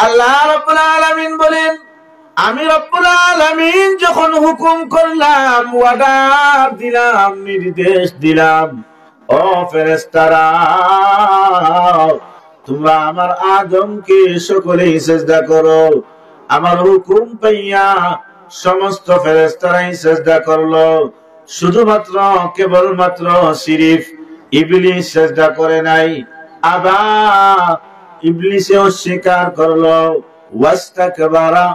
আল্লাহ রাব্বুল আলামিন বলেন, আমি রব্বুল আলামিন যখন হুকুম করলাম, ওয়ার্ডার দিলাম, নির্দেশ দিলাম, ও ফেরেশতারা তোমরা আমার আদমকে সকলেই সিজদা করো, আমার হুকুম পাইয়া সমস্ত ফেরেশতারাই সিজদা করলো। শুধুমাত্র কেবলমাত্র সিরিফ ইবলিস সিজদা করে নাই। আবা, ইবলিসে অস্বীকার করলো, ওয়াস্তাকবারা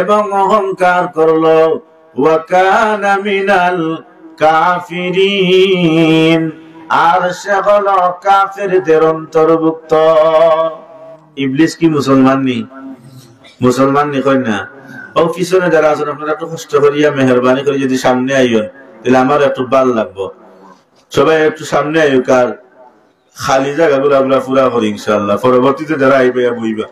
এবং অহংকার করলো, ওয়া কানা মিনাল কাফিরিন আর সে হলো কাফেরদের অন্তর্ভুক্ত। ইবলিস কি মুসলমান নি? মুসলমান নি কই না? ও পিছনে যারা আছেন আপনারা একটু কষ্ট করিয়া মেহরবানি করে যদি সামনে আইন তাহলে আমার একটু ভাল লাগবো। সবাই একটু সামনে আইক আর খালি জায়গাগুলো আমরা পুরা করি ইনশাআল্লাহ। পরবর্তীতে যারা আইবে বইবা।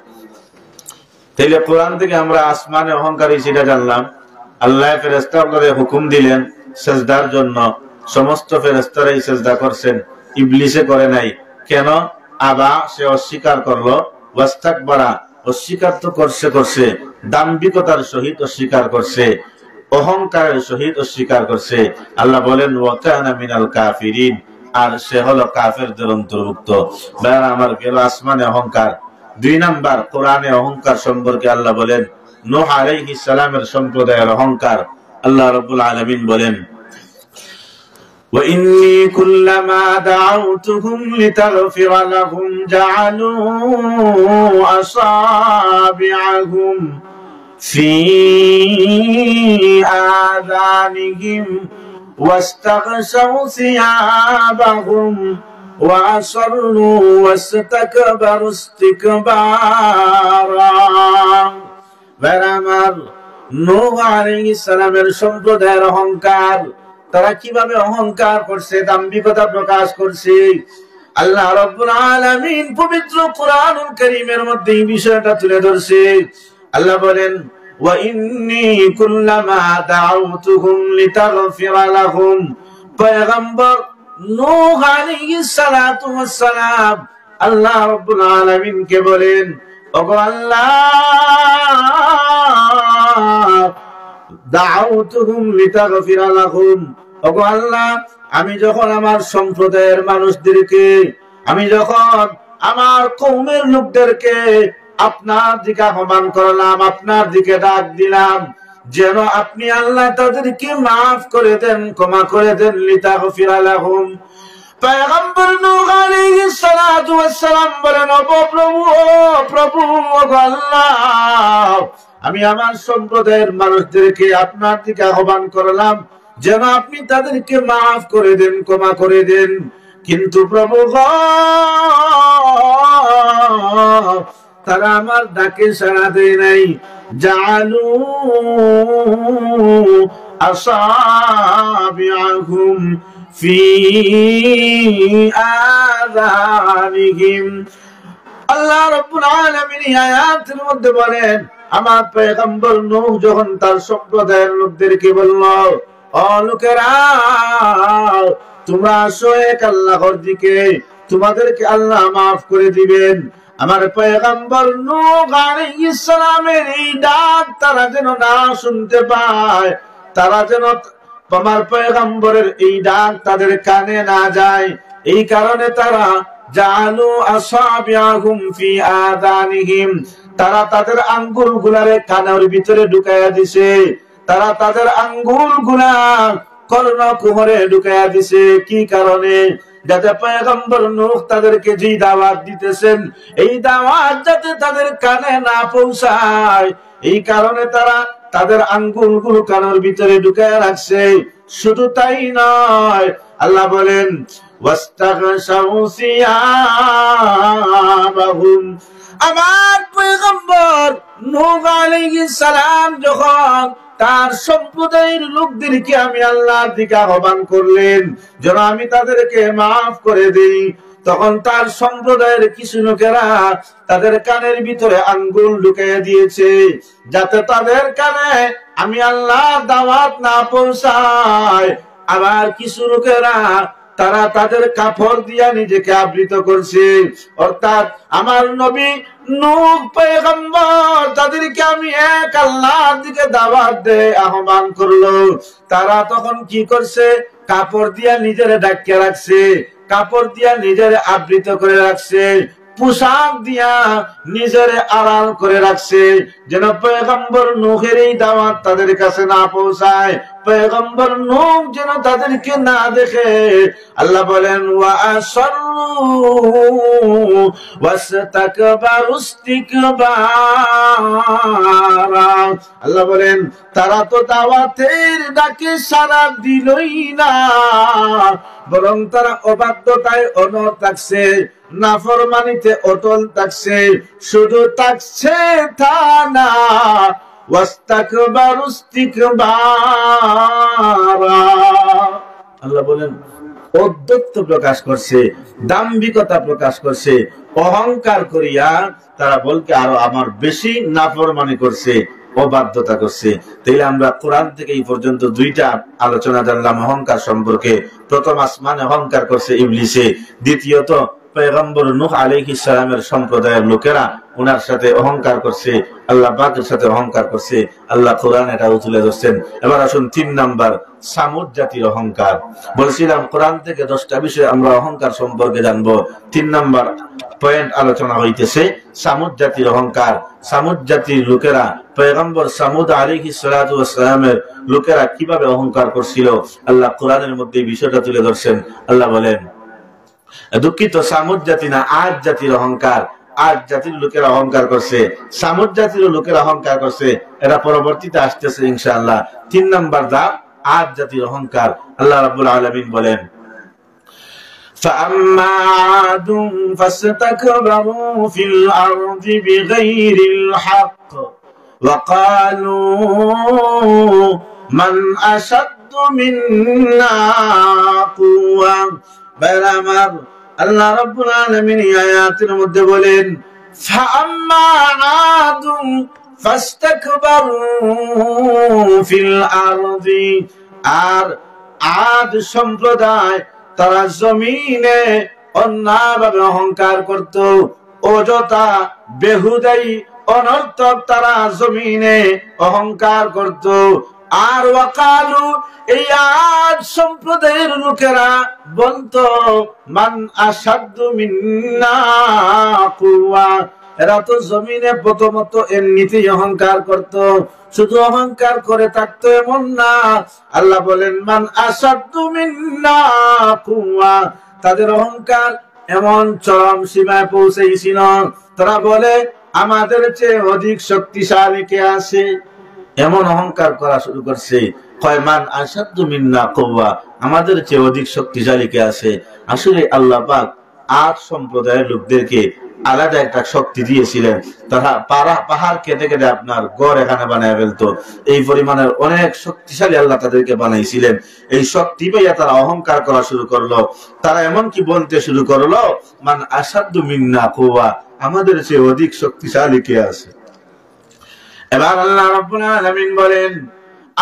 তাইলে কোরআন থেকে আমরা আসমানে অহংকারী সেটা জানলাম। আল্লাহ ফেরেশতাদের হুকুম দিলেন সিজদার জন্য, সমস্ত ফেরেশতারাই সিজদা করছেন, ইবলিসে করে নাই। কেন? আবা, সে অস্বীকার করলো, ওয়াস্তাকবারা অস্বীকার তো করছে, দাম্ভিকতার সহিত অস্বীকার করছে, অহংকারের সহিত অস্বীকার করছে। আল্লাহ বলেন ওয়া কানা মিনাল কাফিরিন আর সে হলো কাফেরদের অন্তর্ভুক্ত। ভাইরা আমার, গেল আসমানে অহংকার। 2 নাম্বার, কোরআনে অহংকার সম্পর্কে আল্লাহ বলেন নূহ আলাইহিস সালামের সম্প্রদায়ের অহংকার। আল্লাহ রাব্বুল আলামিন বলেন وَإِنِّي كُلَّمَا دَعَوْتُهُمْ لِتَغْفِرَ لَهُمْ جَعَلُوا أَصَابِعَهُمْ فِي آذَانِهِمْ وَاسْتَغْشَوْا ثِيَابَهُمْ وَأَصَرُّوا وَاسْتَكْبَرُوا اسْتِكْبَارًا। আমার নূহ আলাইহিস সালামের সম্প্রদায়ের অহংকার, তারা কিভাবে অহংকার করছে, দাম্ভিকতা প্রকাশ করছে। আল্লাহ রাব্বুল আলামিন পবিত্র কোরআনুল কারীমের মধ্যে এই বিষয়টা তুলে ধরছে। আল্লাহ বলেন ওয়া ইন্নী কুল্লামা দাউতুহুম লিতাগফিরা লাহুম, পয়গম্বর নূহ আলাইহিস সালাতু ওয়াস সালাম আল্লাহ রাব্বুল আলামিন কে বলেন, ওগো আল্লাহ দাউতুহুম লিতাগফিরা লাহুম, ওগো আল্লাহ আমি যখন আমার সম্প্রদায়ের মানুষদেরকে, আমি যখন আমার কওমের লোকদেরকে আপনার দিকে আহ্বান করলাম, আপনার দিকে ডাক দিলাম, যেন আপনি আল্লাহ তাদেরকে মাফ করে দেন, ক্ষমা করে দেন। লিতাগফিরা লাহুম, পয়গম্বর নূহ আলাইহিস সালাতু ওয়াস সালাম বলেন, ও প্রভু, ও প্রভু, ওগো আল্লাহ আমি আমার সম্প্রদায়ের মানুষদেরকে আপনার দিকে আহ্বান করলাম যেন আপনি তাদেরকে মাফ করে দেন, ক্ষমা করে দেন। কিন্তু প্রভু তারা আমার ডাকে সাড়া দেয় নাই। জাআলু আসাবিআহুম ফি আযানিহিম। আল্লাহ রাব্বুল আলামিন এই আয়াতের মধ্যে বলেন, আমার পয়গম্বর নূহ যখন তার সম্প্রদায়ের লোকদেরকে বলল, ও লোকেরা তোমরা আসো এক আল্লাহর দিকে, তোমাদেরকে আল্লাহ মাফ করে দিবেন। আমার পয়গম্বর নূহ আলাইহিস সালামের এই ডাক তারা যেন না শুনতে পায়, তারা যেন আমার পয়গম্বরের এই ডাক তাদের কানে না যায়, এই কারণে তারা জাআলু আসাবিআহুম ফি আযানিহিম, তারা তাদের আঙ্গুল গুলারে কানের ভিতরে ঢুকাইয়া দিছে, তারা তাদের আঙ্গুল গুলা কর্ণ কুহরে ঢুকাইয়া দিছে। কি কারণে? যাতে পয়গম্বর নূহ তাদেরকে যে দাওয়াত দিতেছেন এই দাওয়াত যাতে তাদের কানে না পৌঁছায়, এই কারণে তারা তাদের আঙ্গুল গুলো কানের ভিতরে ঢুকাইয়া রাখছে। শুধু তাই নয়, আল্লাহ বলেন ওয়াস্তাগশাউ সিয়াবাহুম, আমার পয়গম্বর নূহ আলাইহিস সালাম যখন তার সম্প্রদায়ের লোকদেরকে আমি আল্লাহর দিকে আহ্বান করলেন যেন আমি তাদেরকে মাফ করে দেই, তখন তার সম্প্রদায়ের কিছু লোকেরা তাদের কানের ভিতরে আঙ্গুল ঢুকিয়ে দিয়েছে যাতে তাদের কানে আমি আল্লাহর দাওয়াত না পৌঁছায়। আবার কিছু লোকেরা তারা তাদের কাপড় দিয়া নিজেকে আবৃত করছে, অর্থাৎ আমার নবী নূহ পয়গম্বর তাদেরকে আমি এক আল্লাহর দিকে দাওয়াত দে আহ্বান করলো, তারা তখন কি করছে? কাপড় দিয়া নিজের ঢাকিয়ে রাখছে, কাপড় দিয়া নিজের আবৃত করে রাখছে, পোশাক দিয়া নিজের আড়াল করে রাখছে, যেন পয়গম্বর নূহের এই দাওয়াত তাদের কাছে না পৌঁছায়, পয়গম্বর নূহ যেন তাদেরকে না দেখে। আল্লাহ বলেন ওয়া আসরু ওয়াসতাকবারু ইস্তিকবারা, আল্লাহ বলেন তারা তো দাওয়াতের ডাকে সাড়া দিলই না, বরং তারা অবাধ্যতায় অনড় থাকছে, নাফরমানিতে অটল থাকছে। শুধু থাকছে তা না, ওয়াস্তাকবারু ইস্তিকবারা, আল্লাহ বলেন ঔদ্ধত্য প্রকাশ করছে, দাম্ভিকতা প্রকাশ করছে, অহংকার করিয়া তারা বলকে আরো আমার বেশি নাফরমানি করছে, অবাধ্যতা করছে। তাইলে আমরা কোরআন থেকে এই পর্যন্ত দুইটা আলোচনা জানলাম অহংকার সম্পর্কে। প্রথম আসমানে অহংকার করছে ইবলিসে, দ্বিতীয়ত পয়গম্বর নূহ আলাইহিস সালামের সম্প্রদায়ের লোকেরা ওনার সাথে অহংকার করছে, আল্লাহ পাকের সাথে অহংকার করছে। আল্লাহ কোরআন এটাও তুলে ধরছেন। এবার আসুন 3 নাম্বার, সামুদ জাতির অহংকার। বলছিলাম কোরআন থেকে 10টা বিষয় আমরা অহংকার সম্পর্কে জানবো। 3 নাম্বার পয়েন্ট আলোচনা হইতেছে সামুদ জাতির অহংকার। সামুদ জাতির লোকেরা, পয়গম্বর সামুদ আলাইহিস সালাতু ওয়াস সালামের লোকেরা কিভাবে অহংকার করছিল, আল্লাহ কোরআনের মধ্যে বিষয়টা তুলে ধরছেন। আল্লাহ বলেন, দুঃখিত, সামুদ জাতি না, আদ জাতির অহংকার। আদ জাতির লোকেরা অহংকার করছে, সামুদ জাতির লোকেরা অহংকার করছে, এরা পরবর্তীতে আসতেছে ইনশাআল্লাহ। 3 নাম্বার ধাপ আদ জাতির অহংকার। আল্লাহ রাব্বুল আলামিন বলেন فَأَمَّا عَادٌ فَاسْتَكْبَرُوا فِي الْأَرْضِ بِغَيْرِ الْحَقِّ وَقَالُوا مَنْ أَشَدُّ مِنَّا قُوَّةً। বেরামার আল্লাহ রাব্বুল আলামিন এই আয়াতের মধ্যে বলেন ফাআম্মা আদুম ফাস্তাকবারু ফিল আরদি, আর আদ সম্প্রদায় তারা জমিনে অন্যায়ভাবে অহংকার করত, অযথা বেহুদাই অনর্থক তারা জমিনে অহংকার করত। আর ওয়াকালু, এই আদ সম্প্রদায়ের লোকেরা বলতো মান আসাদ্দু মিন্না কুওয়া, এরা তো জমিনে প্রথমত এমনিতেই অহংকার করত, শুধু অহংকার করে থাকতো এমন না। আল্লাহ বলেন মান আসাদ্দু মিন্না কুওয়া, তাদের অহংকার এমন চরম সীমায় পৌঁছেছিল, তারা বলে আমাদের চেয়ে অধিক শক্তিশালী কে আছে, এমন অহংকার করা শুরু করছে। কয় মান আসাদ্দু মিন্না কুওয়া, আমাদের চেয়ে অধিক শক্তিশালী কে আছে। আসলে আল্লাহ পাক আদ সম্প্রদায়ের লোকদেরকে আলাদা একটা শক্তি দিয়েছিলেন। তারা পাহাড় কেটে কেটে আপনার গড় এখানে বানায় ফেলতো, এই পরিমাণের অনেক শক্তিশালী আল্লাহ তাদেরকে বানাইছিলেন। এই শক্তি পাইয়া তারা অহংকার করা শুরু করলো। তারা এমন কি বলতে শুরু করলো মান আসাদ্দু মিন্না কুওয়া, আমাদের চেয়ে অধিক শক্তিশালী কে আছে। এবার আল্লাহ রাব্বুল আলামিন বলেন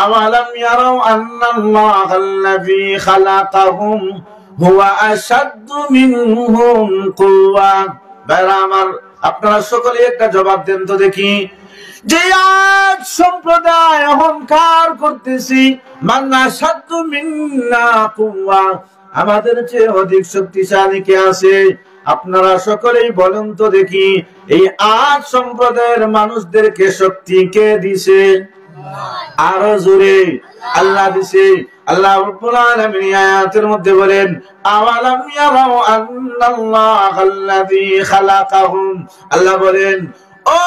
আওয়ালাম ইয়ারাউ আন্নাল্লাহাল্লাযী খালাকাহুম হুয়া আশাদ্দু মিনহুম কুওয়া। ভাইরা আমার, আপনারা সকলে একটা জবাব দেন তো দেখি, যে আজ সম্প্রদায় অহংকার করতেছি মান আশাদ্দু মিন্না কুওয়া, আমাদের চেয়ে অধিক শক্তিশালী কে আছে, আপনারা সকলেই বলেন তো দেখি, এই আদ সম্প্রদায়ের মানুষদেরকে শক্তি কে দিছে? আরো জোরে আল্লাহ দিছে। আল্লাহ রাব্বুল আলামিন আয়াতের মধ্যে বলেন আওয়ালাম ইয়ারাউ আন্নাল্লাহাল্লাযী খালাকাহুম, আল্লাহ বলেন ও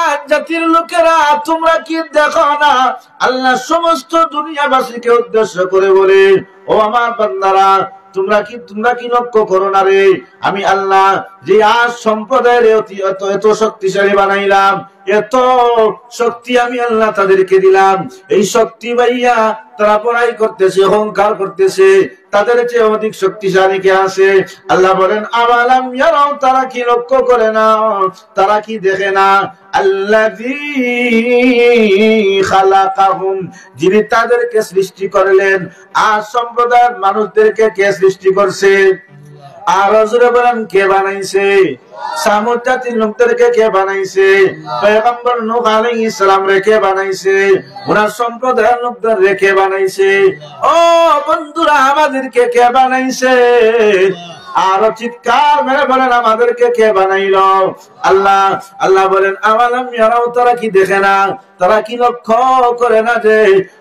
আদ জাতির লোকেরা, তোমরা কি দেখো না? আল্লাহ সমস্ত দুনিয়াবাসীকে উদ্দেশ্য করে বলে, ও আমার বান্দারা, তোমরা কি লক্ষ্য করো না রে, আমি আল্লাহ যে আজ সম্প্রদায়ের এত শক্তিশালী বানাইলাম, এত শক্তি আমি আল্লাহ তাদেরকে দিলাম, এই শক্তি পাইয়া তারা বড়াই করতেছে, অহংকার করতেছে, তাদের চেয়ে অধিক শক্তিশালী কে আছে? আল্লাহ বলেন আওয়ালাম ইয়ারাউ, তারা কি লক্ষ্য করে না, তারা কি দেখে না? আল্লাযী খালাকাহুম, যিনি তাদেরকে সৃষ্টি করলেন। আর সম্প্রদায়ের মানুষদেরকে কে সৃষ্টি করছে? আর জোরে বলেন কে বানাইছে? সামুদ জাতির লোকদেরকে কে বানাইছে? পয়গম্বর নূহ আলাইহিস সালাম রে কে বানাইছে? ওনার সম্প্রদায়ের লোকদের রে কে বানাইছে? ও বন্ধুরা, আমাদেরকে কে বানাইছে? আর চিৎকার মেরে বলেন আমাদেরকে কে বানাইলো? আল্লাহ। আল্লাহ বলেন আওয়ালাম ইয়ারাও, তারা কি দেখে না, তারা কি লক্ষ্য করে না যে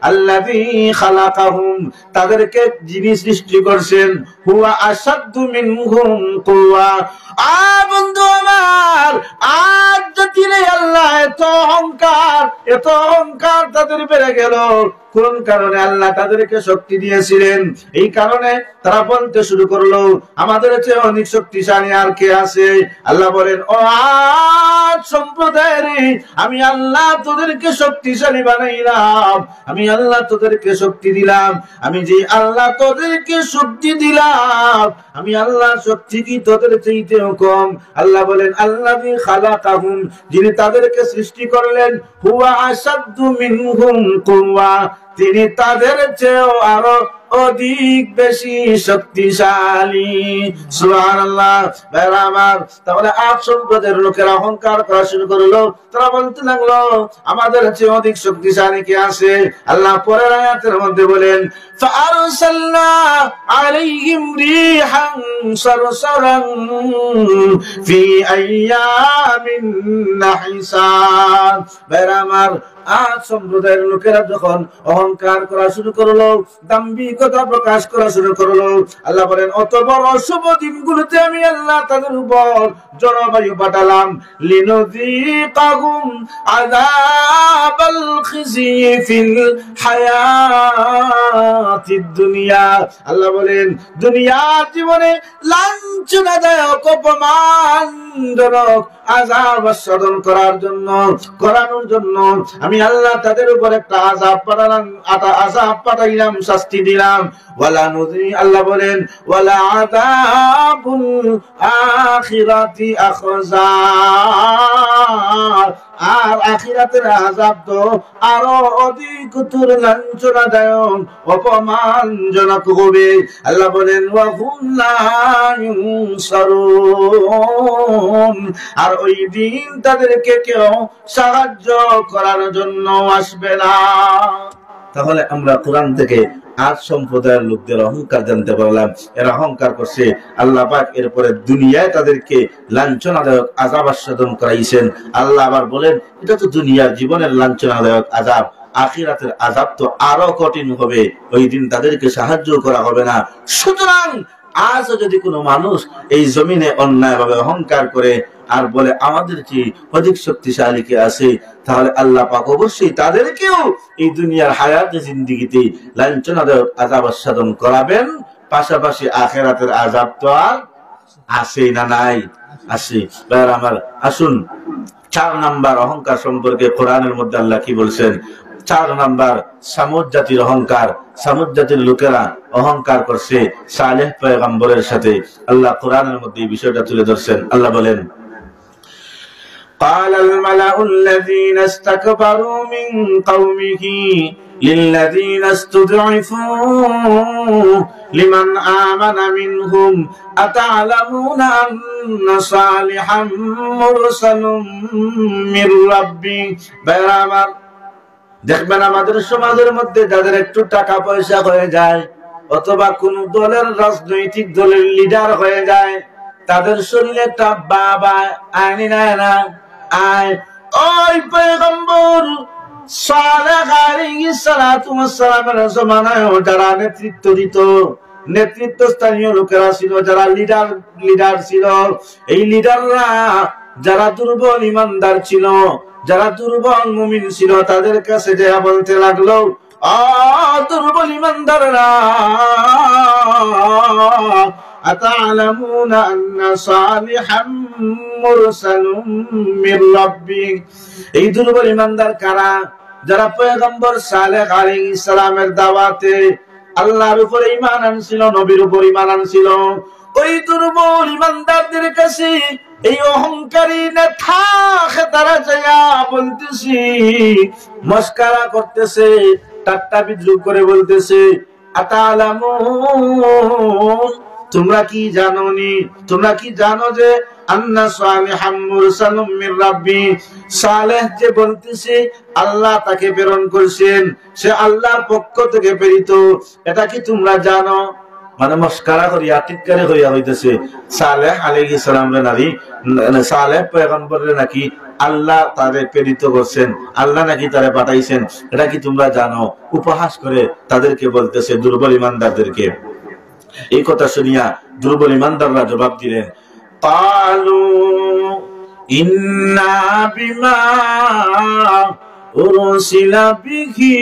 আল্লাযী খালাকাহুম, তাদেরকে যিনি সৃষ্টি করছেন, হুয়া আশাদ্দু মিনহুম কুওয়া। বন্ধু আমার, আজ যদি আল্লাহ এত অহংকার তাদের বেড়ে গেল, কোন কারণে? আল্লাহ তাদেরকে শক্তি দিয়েছিলেন, এই কারণে তারা বলতে শুরু করলো আমাদের চেয়ে অনেক শক্তিশালী আর কে আছে? আল্লাহ বলেন ও আদ সম্প্রদায়ের, আমি আল্লাহ তোদেরকে শক্তিশালী বানাইলাম, আমি আল্লাহ তোদেরকে শক্তি দিলাম। আমি যে আল্লাহ তোদেরকে শক্তি দিলাম, আমি আল্লাহ শক্তি কি তোদের চাইতেও কম? আল্লাহ বলেন আল্লাযী খালাকাহুম, যিনি তাদেরকে সৃষ্টি করলেন, হুয়া আশাদ্দু মিনহুম কুওয়া, তিনি তাদের চেয়েও আরো অধিক বেশি শক্তিশালী। সুবহানাল্লাহ। ভাইরা আমার, তাহলে আজ সম্প্রদায়ের লোকেরা অহংকার করা শুরু করলো, তারা বলতে লাগলো আমাদের চেয়ে অধিক শক্তিশালী কে আছে? আল্লাহ পরের আয়াতের মধ্যে বলেন ফাআরসালনা আলাইহিম রিহান সারসারান ফি আইয়ামিন নাহিসাত। ভাইরা আমার, আজ সম্প্রদায়ের লোকেরা যখন অহংকার করা শুরু করলো, দাম্ভিকতা প্রকাশ করা শুরু করলো, আল্লাহ বলেন অত বড় শুভ দিনগুলোতে আমি আল্লাহ তাদের উপর জলবায়ু পাঠালাম, লিনুযীকাহুম আযাবাল খিজি ফিল হায়াতিদ দুনিয়া। আল্লাহ বলেন দুনিয়ার জীবনে লাঞ্ছনাদায়ক অপমানজনক আযাব আস্বাদন করানোর জন্য আমি আল্লাহ তাদের উপর একটা আযাব পাঠাইলাম, শাস্তি দিলাম। ওয়ালা নুযি, আল্লাহ বলেন ওয়ালা আযাবুল আখিরাতি আখযা, আর আখিরাতের আযাব তো আরো অধিক লাঞ্ছনাদায়ক অপমানজনক হবে। আল্লাহ বলেন ওয়া হুম লা ইউনসারুন, আর ওই দিন তাদেরকে কেউ সাহায্য করার জন্য আসবে না। তাহলে আমরা কোরআন থেকে আজ সম্প্রদায়ের লোকদের অহংকার জানতে পারলাম। এরা অহংকার করছে, আল্লাহ পাক এরপরে দুনিয়ায় তাদেরকে লাঞ্ছনাদায়ক আযাব আস্বাদন করাইছেন। আল্লাহ আবার বলেন এটা তো দুনিয়ার জীবনের লাঞ্ছনাদায়ক আযাব, আখিরাতের আযাব তো আরো কঠিন হবে, ওই দিন তাদেরকে সাহায্য করা হবে না। সুতরাং আজও যদি কোনো মানুষ এই জমিনে অন্যায়ভাবে অহংকার করে আর বলে আমাদের কি অধিক শক্তিশালী কে আছে, তাহলে আল্লাহ পাক অবশ্যই তাদেরকেও এই দুনিয়ার হায়াতে জিন্দেগিতে লাঞ্ছনাদায়ক আযাব আস্বাদন করাবেন, পাশাপাশি আখিরাতের আযাব তো আর আসেই না, নাই আসে। আমার আসুন 4 নাম্বার অহংকার সম্পর্কে কোরআনের মধ্যে আল্লাহ কি বলছেন। 4 নাম্বার সামুদ জাতির অহংকার। সামুদ জাতির লোকেরা অহংকার করছে সালেহ পয়গম্বরের সাথে। আল্লাহ কোরআনের মধ্যে এই বিষয়টা তুলে ধরছেন। আল্লাহ বলেন قال الملأ الذين استكبروا من قومه للذين استضعفوا لمن آمن منهم أتعلمون أن صالحا مرسل من ربه। বেরামার দেখবেন আমাদের সমাজের মধ্যে যাদের একটু টাকা পয়সা হয়ে যায় অথবা কোন দলের রাজনৈতিক দলের লিডার হয়ে যায়, তাদের শরীরে একটা বাবা আইনি নেয় না। ওই পয়গম্বর সালেহ আলাইহিস সালাতু ওয়াস সালামের জমানায় যারা নেতৃত্ব দিত, নেতৃত্বস্থানীয় লোকেরা ছিল, যারা লিডার ছিল, এই লিডাররা যারা দুর্বল ইমানদার ছিল, যারা দুর্বল মুমিন ছিল, তাদের কাছে যা বলতে লাগলো দুর্বল ইমানদাররা আতা'লামুনা আন্না সালিহাম মুরসালুম মির রাব্বিক। এই দুর্বল ইমানদার কারা? যারা পয়গম্বর সালেহ আলাইহিস সালামের দাওয়াতে আল্লাহর উপর ঈমান আনছিল, নবীর উপর ঈমান আনছিল। ওই দুর্বল ইমানদারদের কাছে এই অহংকারী নেতা তারা যায়া বলতেছি, মস্কারা করতেছে, ঠাট্টা বিদ্রুপ করে বলতেছে আতা'লামুন তোমরা কি জানোনি, তোমরা কি জানো যে আন্না সালিহাম মুরসালুম মির রাব্বি, সালেহ যে বলতেছে আল্লাহ তাকে প্রেরণ করেছেন, সে আল্লাহর পক্ষ থেকে প্রেরিত, এটা কি তোমরা জানো? মানে মস্কারা করিয়া টিটকারি করিয়া হইতেছে সালেহ আলাইহিস সালাম রে নারী সালেহ পয়গম্বর রে নাকি আল্লাহ তারে প্রেরিত করছেন, আল্লাহ নাকি তারে পাঠাইছেন, এটা কি তোমরা জানো? উপহাস করে তাদেরকে বলতেছে, দুর্বল ইমানদারদেরকে। এই কথা শুনিয়া দুর্বল ইমানদাররা জবাব দিলেন, ক্বালু ইন্না বিমা উরসিলা বিহি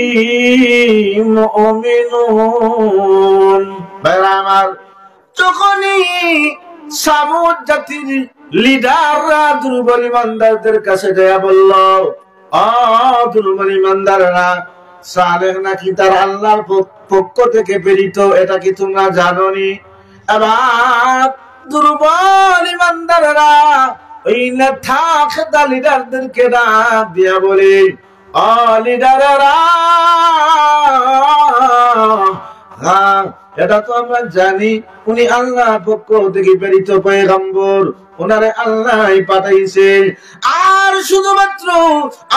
মুমিনুন। ভাইরা আমার, যখনই সামুদ জাতির লিডাররা দুর্বল ইমানদারদের কাছে যায় বলল, দুর্বল ইমানদাররা, সালেহ নাকি তার আল্লাহর পক্ষ থেকে প্রেরিত, এটা কি তোমরা জানোনি? এবার দুর্বল ইমানদাররা ওই নেতা খেতা লিডারদেরকে ডাক দিয়া বলে, লিডাররা, হ্যাঁ এটা তো আমরা জানি উনি আল্লাহর পক্ষ থেকে প্রেরিত পয়গম্বর, ওনারে আল্লাহ পাঠাইছে। আর শুধুমাত্র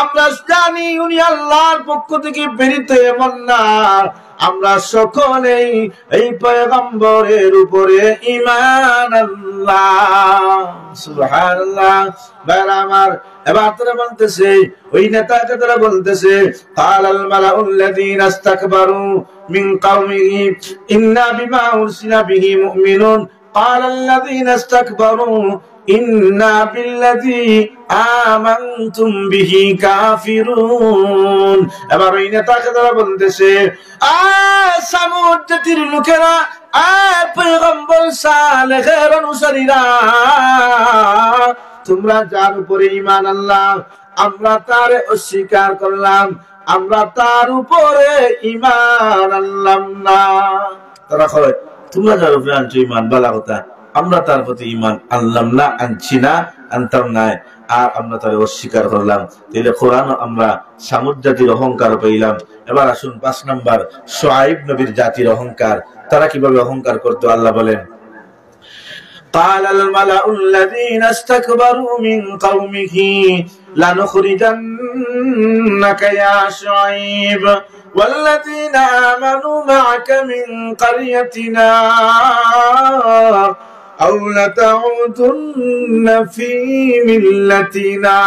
আমরা জানি উনি আল্লাহর পক্ষ থেকে প্রেরিত এমন না, আমরা সকলেই এই পয়গম্বরের উপরে ঈমান আল্লাহ। সুবহানাল্লাহ। ভাইরা আমার, এবার তারা বলতেছে, ওই নেতাকে তারা বলতেছে, কালাল মালাউল্লাযীনা ইসতাকবারু মিন কওমিহি ইন্না বিমা উরসিলা বিহি মুমিনুন কালাল্লাযীনা ইসতাকবারু ইন্না বিল্লাযী আমানতুম বিহি কাফিরুন। এবার ওই নেতাকে তারা বলতেছে, সামুদ জাতির লোকেরা, পয়গম্বর সালেহের অনুসারীরা, তোমরা যার উপরে ঈমান আনলাম আমরা তারে অস্বীকার করলাম, আমরা তার উপরে ঈমান আনলাম না। তারা কয়, তোমরা যার উপরে আনছো ঈমান, ভালো কথা, আমরা তার প্রতি ঈমান আনলাম না, আনছি না, আনতাম না, আর আমরা তারে অস্বীকার করলাম। তাহলে কোরআন আমরা সামুদ জাতির অহংকার পাইলাম। এবার আসুন ৫ নাম্বার, শুআইব নবীর জাতির অহংকার। তারা কিভাবে অহংকার করতো আল্লাহ বলেন, قال الملأ الذين استكبروا من قومه لنخرجنك يا شعيب والذين آمنوا معك من قريتنا أو لتعودن في ملتنا।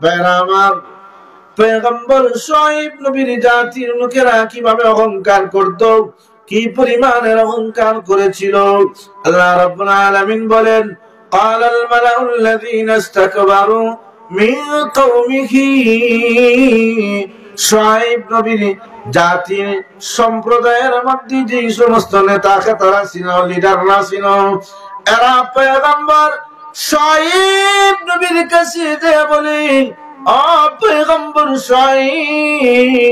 বেরামার পয়গম্বর শুআইব নবীর জাতির লোকেরা কিভাবে অহংকার করত, কি পরিমাণের অহংকার করেছিল। আল্লাহ রাব্বুল আলামিন বলেন, ক্বালাল মালাউল্লাযীনা ইসতাকবারু মিন কওমিহি, শুআইব নবীর জাতির সম্প্রদায়ের মধ্যে যে সমস্ত নেতা খেতারা ছিল, লিডাররা ছিল, এরা পয়গম্বর শুআইব নবীর কাছে যে বলে, পয়গম্বর শুআইব,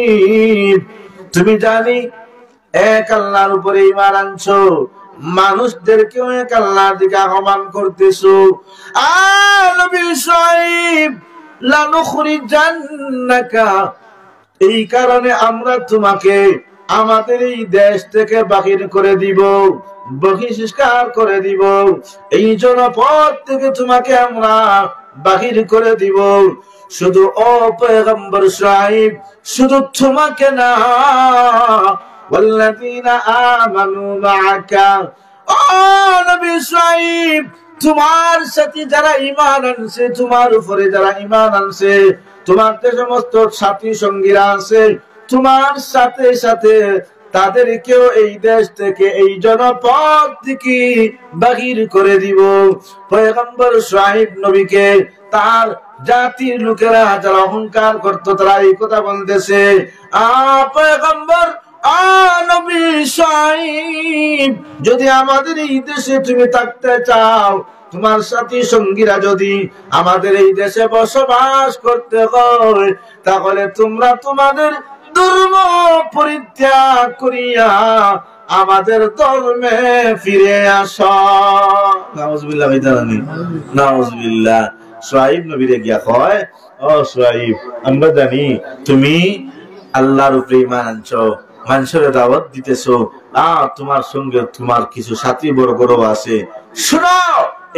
তুমি জানি এক আল্লাহর উপরে ঈমান আনছো, মানুষদেরকেও এক আল্লাহর দিকে আহ্বান করতেছো। নবী শুআইব, লানুখরিজান্নাকা, এই কারণে আমরা তোমাকে আমাদের এই দেশ থেকে বাহির করে দিব, বহিষ্কার করে দিব, এই জনপদ থেকে তোমাকে আমরা বাহির করে দিব। শুধু ও পয়গম্বর শুআইব, শুধু তোমাকে না, ওয়াল্লাযীনা আমানু মাআকা, ও নবী শুআইব, তোমার সাথে যারা ঈমান আনছে, তোমার উপরে যারা ঈমান আনছে, তোমার যে সমস্ত সাথী সঙ্গীরা আছে, তোমার সাথে সাথে তাদেরকেও এই দেশ থেকে, এই জনপদ থেকে বাহির করে দিব। পয়গম্বর শুআইব নবীকে তার জাতির লোকেরা যারা অহংকার করত, তারা এই কথা বলতেছে, পয়গম্বর, নবী শুআইব, যদি আমাদের এই দেশে তুমি থাকতে চাও, তোমার সাথী সঙ্গীরা যদি আমাদের এই দেশে বসবাস করতে হয়, তাহলে তোমরা তোমাদের ধর্ম পরিত্যাগ করিয়া আমাদের ধর্মে ফিরে আসো। নাউজুবিল্লাহ, নাউজুবিল্লাহ। শুআইব নবীরে গিয়া কয়, ও শুআইব, আমরা জানি তুমি আল্লাহর উপরে ঈমান আনছো, মানুষের দাওয়াত দিতেছো, তোমার সঙ্গে তোমার কিছু সাথী বর্গও আছে, শোনো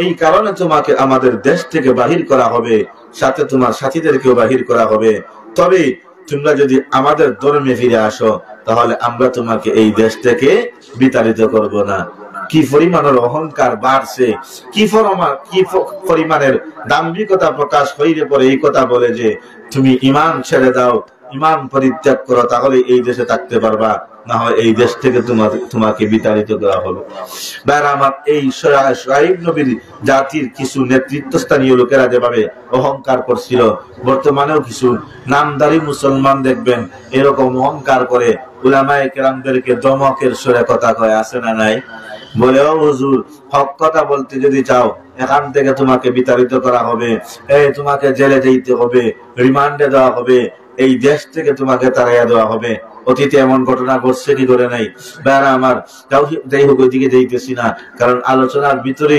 এই কারণে তোমাকে আমাদের দেশ থেকে বাহির করা হবে, সাথে তোমার সাথীদেরকেও বাহির করা হবে, তবে তোমরা যদি আমাদের ধর্মে ফিরে আসো তাহলে আমরা তোমাকে এই দেশ থেকে বিতাড়িত করব না। কি পরিমাণের অহংকার বাড়ছে, কি পরিমাণের দাম্ভিকতা প্রকাশ হইলে পরে এই কথা বলে যে তুমি ঈমান ছেড়ে দাও, ঈমান পরিত্যাগ করো, তাহলে এই দেশে থাকতে পারবা, না হয় এই দেশ থেকে তোমাকে বিতাড়িত করা হবে। ভাইরা আমার, এই শুআয়ব নবীর জাতির কিছু নেতৃত্বস্থানীয় লোকেরা যেভাবে অহংকার করছিল, বর্তমানেও কিছু নামদারি মুসলমান দেখবেন এরকম অহংকার করে উলামায়ে কেরামদেরকে দমকের সুরে কথা কয়, আছে না নাই? বলে, ও হুজুর, হক কথা বলতে যদি চাও এখান থেকে তোমাকে বিতাড়িত করা হবে, তোমাকে জেলে যেতে হবে, রিমান্ডে দেওয়া হবে, এই দেশ থেকে তোমাকে তাড়াইয়া দেওয়া হবে। অতীতে এমন ঘটনা ঘটছে কি করে নাই? বেড়া আমার, যাই হোক ওইদিকে যাইতেছি না, কারণ আলোচনার ভিতরে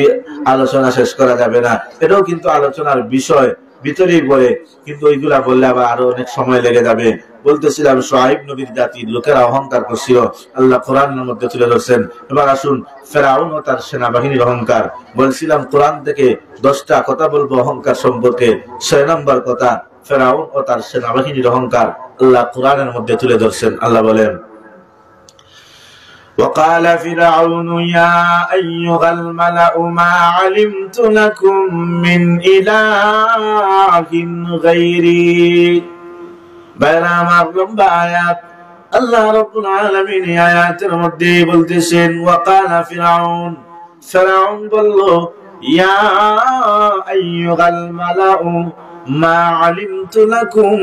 আলোচনা শেষ করা যাবে না, এটাও কিন্তু আলোচনার বিষয় ভিতরেই পড়ে, কিন্তু ওইগুলা বললে আবার আরো অনেক সময় লেগে যাবে। বলতেছিলাম শুআয়ব নবীর জাতির লোকেরা অহংকার করছিল, আল্লাহ কোরআনের মধ্যে তুলে ধরছেন। এবার আসুন ফেরাউন ও তার সেনাবাহিনীর অহংকার। বলছিলাম কোরআন থেকে 10টা কথা বলবো অহংকার সম্পর্কে। 6 নম্বর কথা, ফেরাউন ও তার সেনাবাহিনীর অহংকার আল্লাহ কোরআনের মধ্যে তুলে ধরছেন। আল্লাহ বলেন, وقال فرعون يا أيها الملأ ما علمت لكم من إله غيري। বাইরা আমার লম্বা আয়াত, আল্লাহ রাব্বুল আলামিন আয়াতের মধ্যে বলতেছেন وقال فرعون, ফেরাউন বলল, ইয়া আইয়ুহাল মালাউ মা আলিমতু লাকুম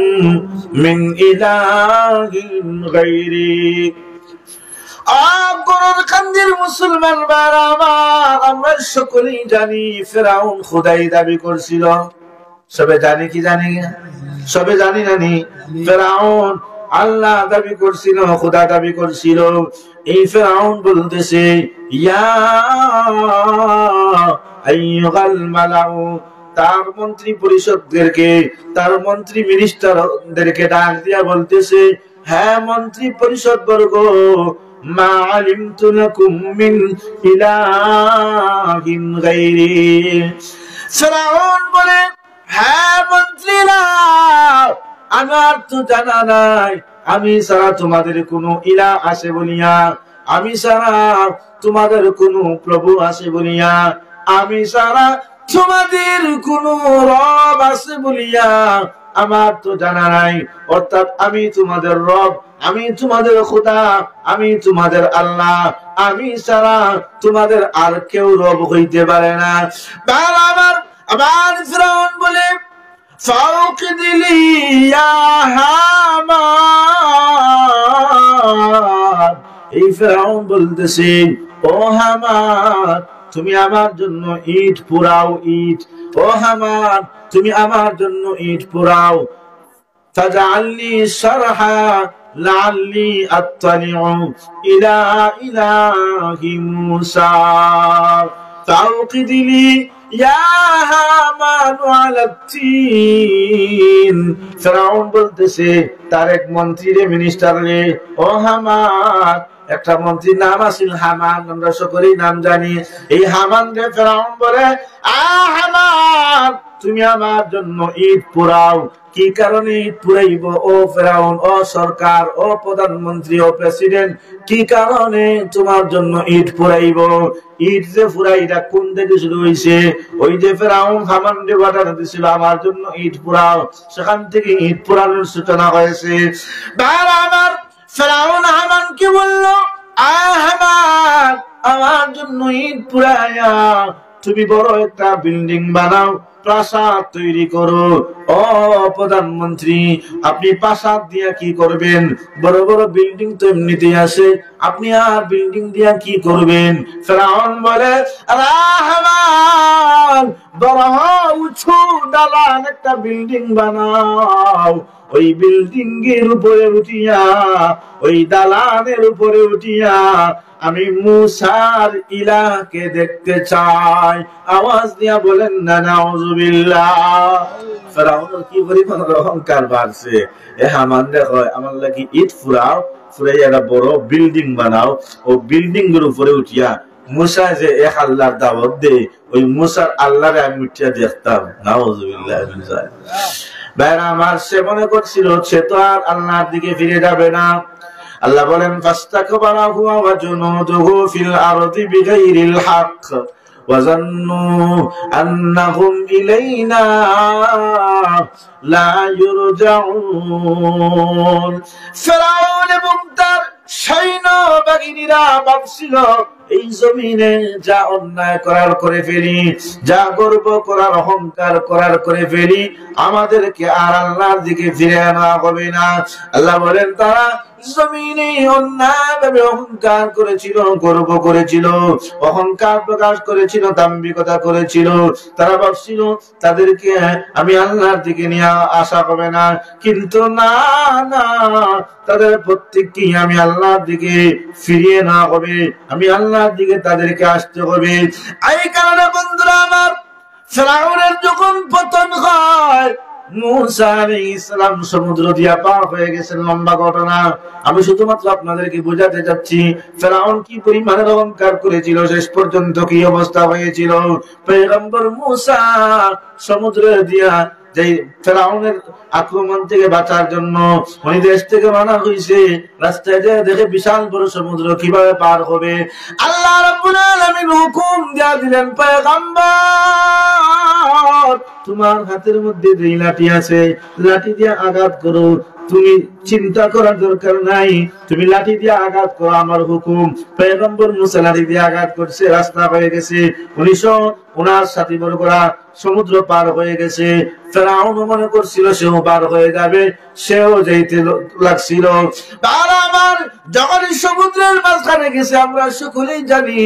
মিন ইলাহিন গায়রি। মুসলমান আমরা সকলেই জানি ফেরাউন খোদাই দাবি করছিল। সবে জানি কি জানি? সবে জানি নানি? ফেরাউন আল্লাহ দাবি করছিল, খোদা দাবি করছিল। এই ফেরাউন বলতেছে, ইয়া আইয়ুহাল মালাউ, তার মন্ত্রী পরিষদদেরকে, তার মন্ত্রী মিনিস্টারদেরকে ডাক দিয়া বলতেছে, হ্যাঁ মন্ত্রী পরিষদ বর্গ, মা আলিমতু লাকুম মিন ইলাহিন গায়রি। ফেরাউন বলে, হ্যাঁ মন্ত্রীরা, আমার তো জানা নাই আমি ছাড়া তোমাদের কোনো ইলাহ আছে বলিয়া, আমি ছাড়া তোমাদের কোনো প্রভু আছে বলিয়া, আমি ছাড়া তোমাদের কোন রব আছে বলিয়া আমার তো জানা নাই। অর্থাৎ আমি তোমাদের রব, আমি তোমাদের খোদা, আমি তোমাদের আল্লাহ, আমি ছাড়া তোমাদের আর কেউ রব হইতে পারে না। আবার ফিরআউন বলে, ফাউকিদিলি ইয়া হামান। এই ফিরআউন বলতেছে, ও হামান, তুমি আমার জন্য ইট পোড়াও, ইট। ও হামান, তুমি আমার জন্য ইট পোড়াও। ফাজআলনি শারহা লাআল্লি আত্তালিউ ইলা ইলাহি মূসা ফাউকিদিলি ইয়া হামান আলা তিন। ফিরআউন বলতেছে তার এক মন্ত্রী রে, মিনিস্টার রে, ও হামান, একটা মন্ত্রীর নাম আছিল হামান, আমরা সকলেই নাম জানি। এই হামান রে ফেরাউন বলে, হামান, তুমি আমার জন্য ইট পোড়াও। কি কারণে ইট পুরাইব ও ফেরাউন, ও সরকার, ও প্রধানমন্ত্রী, ও প্রেসিডেন্ট, কি কারণে তোমার জন্য ইট পুরাইব? ইট যে পুরাইটা কোন থেকে শুরু হয়েছে? ওই যে ফেরাউন হামান যে অর্ডার দিয়েছিল আমার জন্য ইট পুরাও, সেখান থেকে ইট পুরানোর সূচনা হয়েছে। আমার ফেরাউন হামান কি বলল, হামান, আমার জন্য ইট পুরাইয়া তুমি বড় একটা বিল্ডিং বানাও, প্রাসাদ তৈরি করো। ও প্রধানমন্ত্রী, আপনি প্রাসাদ দিয়া কি করবেন? বড় বড় বিল্ডিং তো এমনিতেই আছে, আপনি আর বিল্ডিং দিয়া কি করবেন? ফেরাউন বলে, হামান, বড় উঁচু দালান একটা বিল্ডিং বানাও, ওই বিল্ডিং এর উপরে উঠিয়া, ওই দালানের উপরে উঠিয়া আমি মুসার ইলাহকে দেখতে চাই। আওয়াজ দিয়া বলেন না নাউযুবিল্লাহ। বিল্লাহ। ফেরাউনের কি পরিমাণ অহংকার বাড়ছে। এ হামান দেখো আমার লাগি ইট ফুরাও, ফুরাই একটা বড় বিল্ডিং বানাও, ও বিল্ডিং এর উপরে উঠিয়া মুসা যে এক আল্লাহর দাওয়াত দে, ওই মুসার আল্লাহরে আমি উঠিয়া দেখতাম। নাউযুবিল্লাহ মিন যালিক। ভাইরা আমার, সে মনে করছিল সে তো আর আল্লাহর দিকে ফিরে যাবে না। আল্লাহ বলেন ফাস্তাকবারা হুয়া ওয়া জুনুদুহু ফিল আরদি বিগাইরিল হক ওয়া যান্নু আন্নাহুম ইলাইনা লা ইউরজাউন। ফিরআউন এবং তার সৈন্য বাহিনীরা ভাবছিল এই জমিনে যা অন্যায় করার করে ফেলি, যা গর্ব করার অহংকার করার করে ফেলি, আমাদেরকে আর আল্লাহর দিকে ফিরে আনা হবে না। আল্লাহ বলেন তারা জমিনে অন্যায়ভাবে অহংকার করেছিল, গর্ব করেছিল, অহংকার প্রকাশ করেছিল, দাম্ভিকতা করেছিল। তারা ভাবছিল তাদেরকে আমি আল্লাহর দিকে নিয়ে আসা হবে না, কিন্তু না না, তাদের প্রত্যেককে আমি আল্লাহর দিকে ফিরিয়ে না হবে, আমি আল্লাহর দিকে তাদেরকে আসতে হবে। এই কারণে বন্ধুরা আমার, ফিরআউনের যখন পতন হয়, মুসা আলাইহিস সালাম সমুদ্র দিয়া পার হয়ে গেছেন। লম্বা ঘটনা, আমি শুধুমাত্র আপনাদেরকে বোঝাতে চাচ্ছি ফিরআউন কি পরিমাণের অহংকার করেছিল, শেষ পর্যন্ত কি অবস্থা হয়েছিল। পয়গম্বর মুসা সমুদ্র দিয়া যে ফিরআউনের আক্রমণ থেকে বাঁচার জন্য ওই দেশ থেকে মানা হয়েছে, রাস্তায় যে দেখে বিশাল বড় সমুদ্র, কিভাবে পার হবে। আল্লাহ রাব্বুল আলামিন হুকুম দিয়া দিলেন, পয়গম্বর তোমার হাতের মধ্যে যে লাঠি আছে, লাঠি দিয়ে আঘাত করো, তুমি চিন্তা করার দরকার নাই, তুমি লাঠি দিয়ে আঘাত করো, আমার হুকুম। পয়গম্বর মুসা লাঠি দিয়ে আঘাত করছে, রাস্তা হয়ে গেছে। 1959 সাথী বর্গরা সমুদ্র পার হয়ে গেছে। ফিরআউন মনে করছিল সেও পার হয়ে যাবে, সেও যাইতে লাগছিল। আর আমার যখনই সমুদ্রের মাঝখানে গেছে, আমরা সকলেই জানি,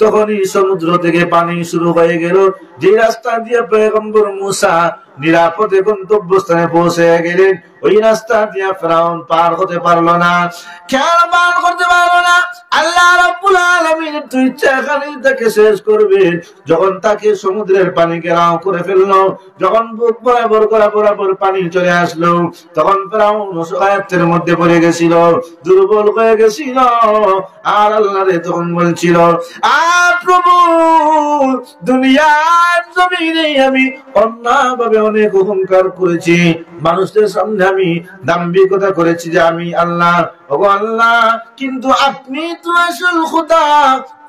তখনই সমুদ্র থেকে পানি শুরু হয়ে গেল। যে রাস্তা দিয়ে পয়গম্বর মুসা নিরাপদে গন্তব্যস্থানে পৌঁছে গেলেন, ওই রাস্তা দিয়ে ফিরআউন পার হতে পারলো না। কেন পার করতে পারলো না? আল্লাহ রাব্বুল আলামিন একটু ইচ্ছা এখানেই তাকে শেষ করবেন। যখন তাকে সমুদ্রের পানি ঘেরাও করে ফেললো, যখন বুক বরাবর পানি চলে আসলো, তখন ফিরআউন অসহায়ত্বের মধ্যে পড়ে গেছিল, দুর্বল হয়ে গেছিল। আর আল্লাহ তখন বলছিল, প্রভু, দুনিয়ার জমিনে আমি অন্যায়ভাবে অনেক অহংকার করেছি, মানুষদের সামনে আমি দাম্ভিকতা করেছি যে আমি আল্লাহ, ওগো আল্লাহ, কিন্তু আপনি তো আসল খোদা,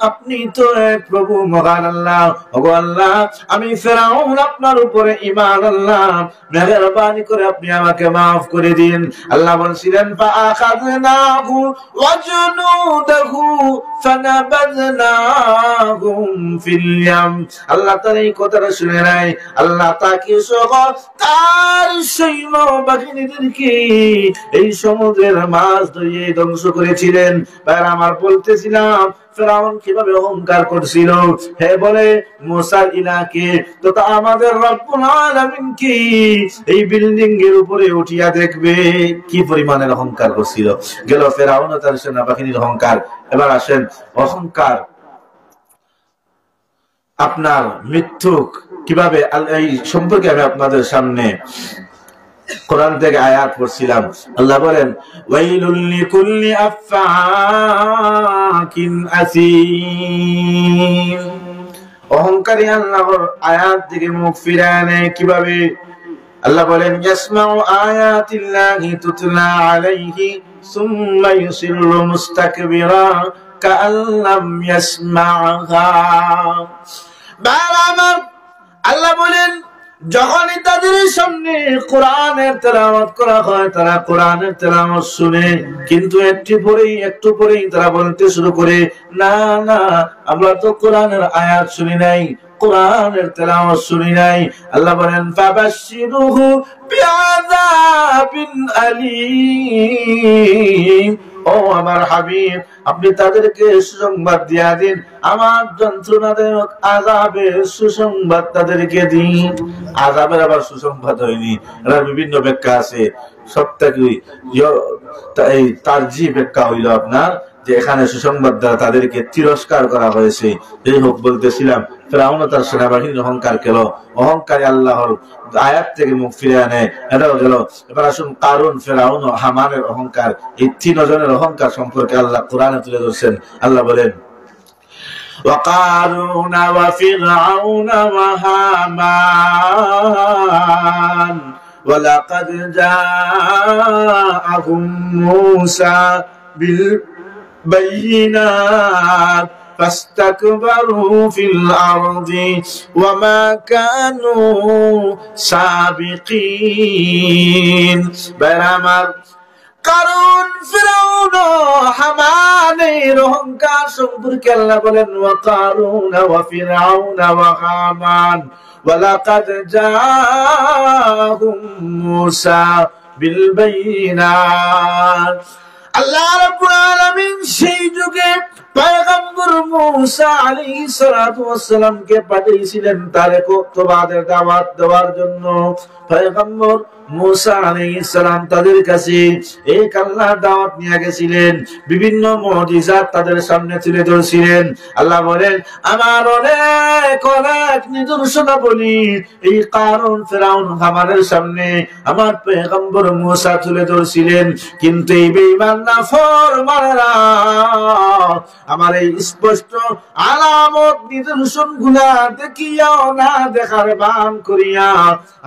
আপনি তো এক প্রভু মহান আল্লাহ। ওগো আল্লাহ, আমি ফিরআউন আপনার উপরে ঈমান আনলাম, মেহেরবানি করে আপনি আমাকে maaf করে দিন। আল্লাহ বলছিলেন, ফাআখাযনাহু ওয়া জুনুদাহু ফানাবাযনাহুম ফিল ইয়াম। আল্লাহ তার এই কথাটা শুনে নাই, আল্লাহ তাকে সহ তার সৈন্য বাহিনীদেরকে এই সমুদ্রের মাছ ধরিয়ে ধ্বংস করেছিলেন। ভাইরা আমার, বলতেছিলাম ফিরআউন কিভাবে অহংকার করছিল। হে বলে মুসার ইলাকে তো আমাদের রব্বুল আলামিন কি এই বিল্ডিং এর উপরে উঠিয়া দেখবে, কি পরিমাণের অহংকার করছিল। গেল ফিরআউন ও তার সেনাবাহিনীর অহংকার। এবার আসেন অহংকার আপনার মিথ্যুক কিভাবে, এই সম্পর্কে আমি আপনাদের সামনে কোরআন থেকে আয়াত পড়ছিলাম। আল্লাহ বলেন, ওয়াইলুল লিকুল্লি আফফাকিন আসীম। অহংকারী আল্লাহর আয়াত থেকে মুখ ফিরায় নেয় কিভাবে? আল্লাহ বলেন, ইয়াসমাউ আয়াতিল্লাহি তুতলা আলাইহি সুম্মা ইউসিররু মুস্তাকবিরা কাআল্লাম ইয়াসমাহা। বারামার আল্লাহ বলেন, যখনই তাদের সামনে কোরআনের তেলাওয়াত করা হয়, তারা কোরআনের তেলাওয়াত শুনে, কিন্তু একটু পরেই তারা বলতে শুরু করে, না না, আমরা তো কোরআনের আয়াত শুনি নাই, কোরআনের তেলাওয়াত শুনি নাই। আল্লাহ বলেন, ফাবাশশিরুহু বিআযাবিন আলীম। ও আমার হাবিব, আপনি তাদেরকে সুসংবাদ দিয়া দিন, আমার যন্ত্রণাদায়ক আযাবের সুসংবাদ তাদেরকে দিন। আযাবের আবার সুসংবাদ হয়নি, এর বিভিন্ন ব্যাখ্যা আছে। সবটাই তার জি ব্যাখ্যা হইল আপনার যে এখানে সুসংবাদ দ্বারা তাদেরকে তিরস্কার করা হয়েছে। এই হোক বলতেছিলাম ফেরাউন তার সেনাবাহিনীর অহংকার গেল, অহংকারী আল্লাহর আয়াত থেকে মুখ ফিরে আনে, এটাও গেল। এবার আসুন কারুন, ফেরাউন ও হামানের অহংকার, এই 3 জনের অহংকার সম্পর্কে আল্লাহ কোরআনে তুলে ধরছেন। আল্লাহ বলেন وقارون وفرعون وهامان ولقد جاءهم موسى بالبينات فاستكبروا في الأرض وما كانوا سابقين برامر কারণ ফিরাউন ও হামানের অহংকার সম্পর্কে আল্লাহ বলেন ওয়াকারুন ওয়া ফিরাউন ওয়া হামান ওয়ালাকাদ জাআহুম মূসা বিল বাইনাত। আল্লাহ রাব্বুল আলামিন সেই যুগে পয়গম্বর মূসা আলাইহিস সালাতু ওয়াস সালামকে পাঠিয়েছিলেন তার একত্ববাদের দাওয়াত দেওয়ার জন্য। পয়গম্বর মূসা আলাইহিস সালাম তাদের কাছে এক আল্লাহর দাওয়াত নিয়ে গেছিলেন, বিভিন্ন মুজিজাত তাদের সামনে তুলে ধরেছিলেন। আল্লাহ বলেন আমার অনেক নিদর্শনাবলী এই কারণ ফিরাউন হামানের সামনে আমার পয়গম্বর মূসা তুলে ধরেছিলেন, কিন্তু এই বেঈমান নাফরমানরা আমার এই স্পষ্ট আলামত নিদর্শন গুলা দেখিয়াও না দেখার ভান করিয়া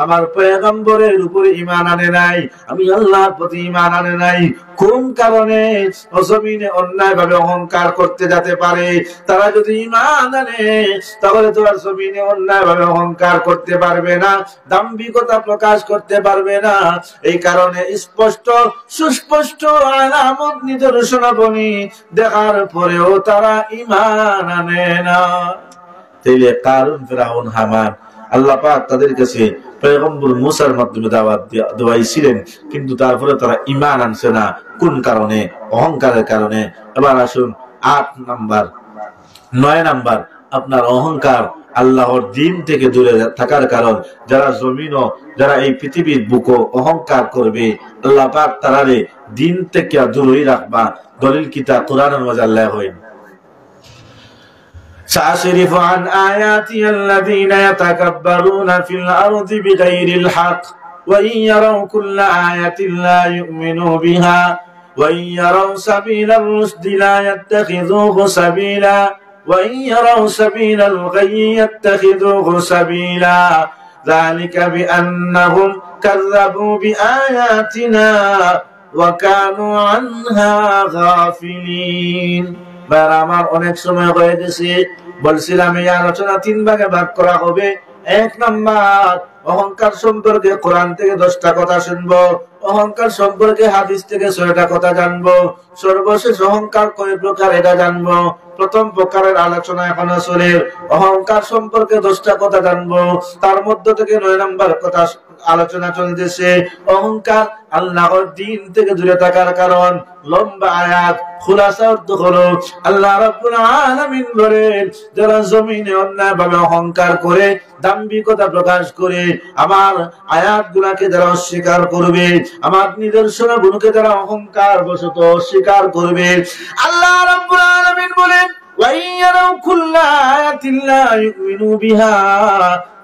আমার পয়গম্বরের উপরে ঈমান আনে নাই, আমি আল্লাহর প্রতি ঈমান আনে নাই। কোন কারণে জমিনে অন্যায় ভাবে অহংকার করতে যেতে পারে? তারা যদি ঈমান আনে তাহলে তো আর জমিনে অন্যায় ভাবে অহংকার করতে পারবে না, দাম্ভিকতা প্রকাশ করতে পারবে না। এই কারণে স্পষ্ট সুস্পষ্ট আলামত নিদর্শনাবলী দেখার পরেও তারা ঈমান আনে না। তাইলে কারণ ফিরাউন হামান আল্লাহ পাক তাদের কাছে পয়গম্বর মূসার মাধ্যমে দাওয়াত দেওয়াইছিলেন, কিন্তু তারপরে তারা ঈমান আনছে না। কোন কারণে? অহংকারের কারণে। এবার আসুন 9 নাম্বার আপনার অহংকার আল্লাহর দ্বীন থেকে দূরে থাকার কারণ। যারা জমিন ও যারা এই পৃথিবীর বুকো অহংকার করবে আল্লাহ পাক তারারে দ্বীন থেকে দূরেই রাখবা। দলিল কিতাব কোরআনের মধ্যে আল্লাহ হইন سأصرف عن آياتي الذين يتكبرون في الأرض بغير الحق وإن يروا كل آية لا يؤمنوا بها وإن يروا سبيل الرشد لا يتخذوه سبيلا وإن يروا سبيل الغي يتخذوه سبيلا ذلك بأنهم كذبوا بآياتنا وكانوا عنها غافلين। আমার অনেক সময় হয়ে গেছে, বলছিলাম এই আলোচনা 3 ভাগে ভাগ করা হবে। 1 নাম্বার অহংকার সম্পর্কে কোরআন থেকে 10টা কথা শুনবো, অহংকার সম্পর্কে হাদিস থেকে 6টা কথা জানবো, সর্বশেষ অহংকার কয় প্রকার এটা জানবো। প্রথম প্রকারের আলোচনা এখনো চলে, অহংকার সম্পর্কে 10টা কথা জানবো, তার মধ্য থেকে 9 নাম্বার কথা আলোচনা চলতেছে অহংকার আল্লাহর দ্বীন থেকে দূরে থাকার কারণ। লম্বা আয়াত, খুলাসা অর্থ হলো আল্লাহ রাব্বুল আলামিন বলেন যারা জমিনে অন্যায়ভাবে অহংকার করে দাম্ভিকতা প্রকাশ করে আমার আয়াতগুলোকে যারা অস্বীকার করবে, আমার নিদর্শনগুলোকে যারা অহংকার বশত অস্বীকার করবে, আল্লাহ রাব্বুল আলামিন বলেন ওয়াইয়ারাউ কুল্লা আয়াতিন লা ইউমিনু বিহা,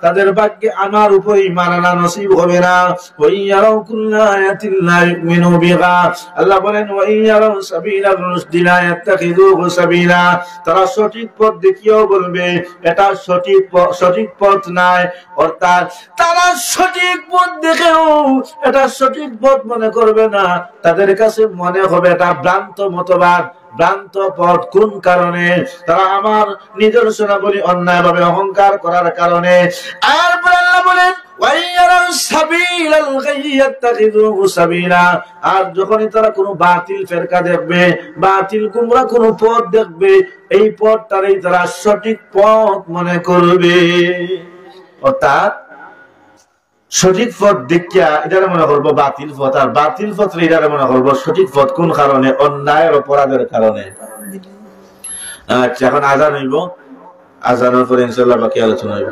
তাদের ভাগ্যে আমার উপর ঈমান আনা নসিব হবে না। ওয়াইয়ারাউ কুল্লা আয়াতিন লা ইউমিনু বিহা, আল্লাহ বলেন ওয়াইয়ারাউ সাবিলার রুশদি লা ইয়াত্তাখিযুহু সাবিলা, তারা সঠিক পথ দেখিয়েও বলবে এটা সঠিক পথ নয়, অর্থাৎ তারা সঠিক পথ দেখেও এটা সঠিক পথ মনে করবে না, তাদের কাছে মনে হবে এটা ভ্রান্ত মতবাদ, ভ্রান্ত পথ। কোন কারণে? তারা আমার নিদর্শনাবলী অন্যায়ভাবে অহংকার করার কারণে। আর আল্লাহ বলেন ওয়াইয়ারাউ সাবিলাল গায়ি ইয়াত্তাখিযুহু সাবিলা, আর যখনই তারা কোনো বাতিল ফেরকা দেখবে, বাতিল গুমরা কোনো পথ দেখবে, এই পথটারই তারা সঠিক পথ মনে করবে। অর্থাৎ সঠিক পথ দেখিয়া এটারে মনে করবো বাতিল পথ, আর বাতিল পথ এটারে মনে করবো সঠিক পথ। কোন কারণে? অন্যায়ের অপরাধের কারণে। আচ্ছা, এখন আজান হইব, আজানের পরে ইনশাআল্লাহ বাকি আলোচনা হইব।